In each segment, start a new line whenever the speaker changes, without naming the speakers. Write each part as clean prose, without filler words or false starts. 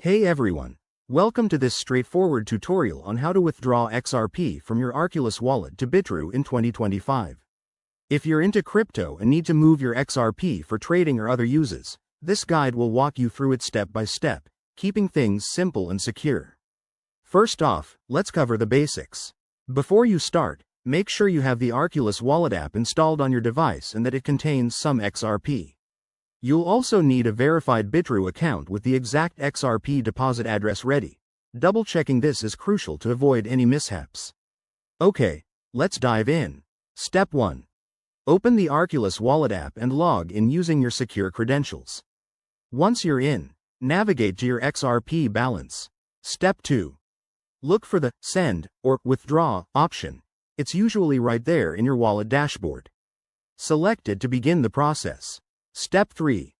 Hey everyone! Welcome to this straightforward tutorial on how to withdraw XRP from your Arculus wallet to Bitrue in 2025. If you're into crypto and need to move your XRP for trading or other uses, this guide will walk you through it step by step, keeping things simple and secure. First off, let's cover the basics. Before you start, make sure you have the Arculus Wallet app installed on your device and that it contains some XRP. You'll also need a verified Bitrue account with the exact XRP deposit address ready. Double-checking this is crucial to avoid any mishaps. Okay, let's dive in. Step 1. Open the Arculus Wallet app and log in using your secure credentials. Once you're in, navigate to your XRP balance. Step 2. Look for the Send or Withdraw option. It's usually right there in your wallet dashboard. Select it to begin the process. Step 3.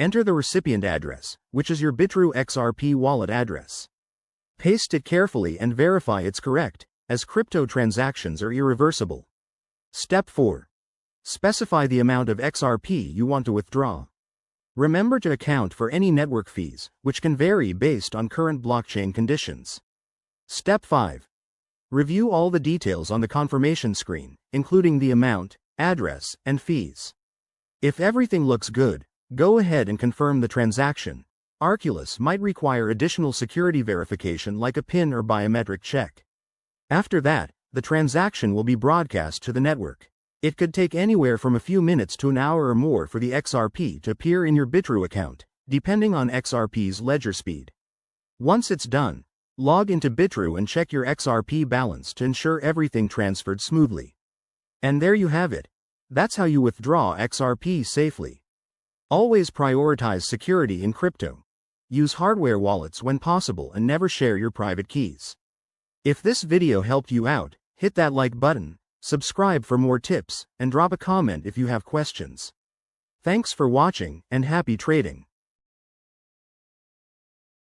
Enter the recipient address, which is your Bitrue XRP wallet address. Paste it carefully and verify it's correct, as crypto transactions are irreversible. Step 4. Specify the amount of XRP you want to withdraw. Remember to account for any network fees, which can vary based on current blockchain conditions. Step 5. Review all the details on the confirmation screen, including the amount, address, and fees. If everything looks good, go ahead and confirm the transaction. Arculus might require additional security verification like a PIN or biometric check. After that, the transaction will be broadcast to the network. It could take anywhere from a few minutes to an hour or more for the XRP to appear in your Bitrue account, depending on XRP's ledger speed. Once it's done, log into Bitrue and check your XRP balance to ensure everything transferred smoothly. And there you have it. That's how you withdraw XRP safely. Always prioritize security in crypto. Use hardware wallets when possible and never share your private keys. If this video helped you out, hit that like button, subscribe for more tips, and drop a comment if you have questions. Thanks for watching, and happy trading.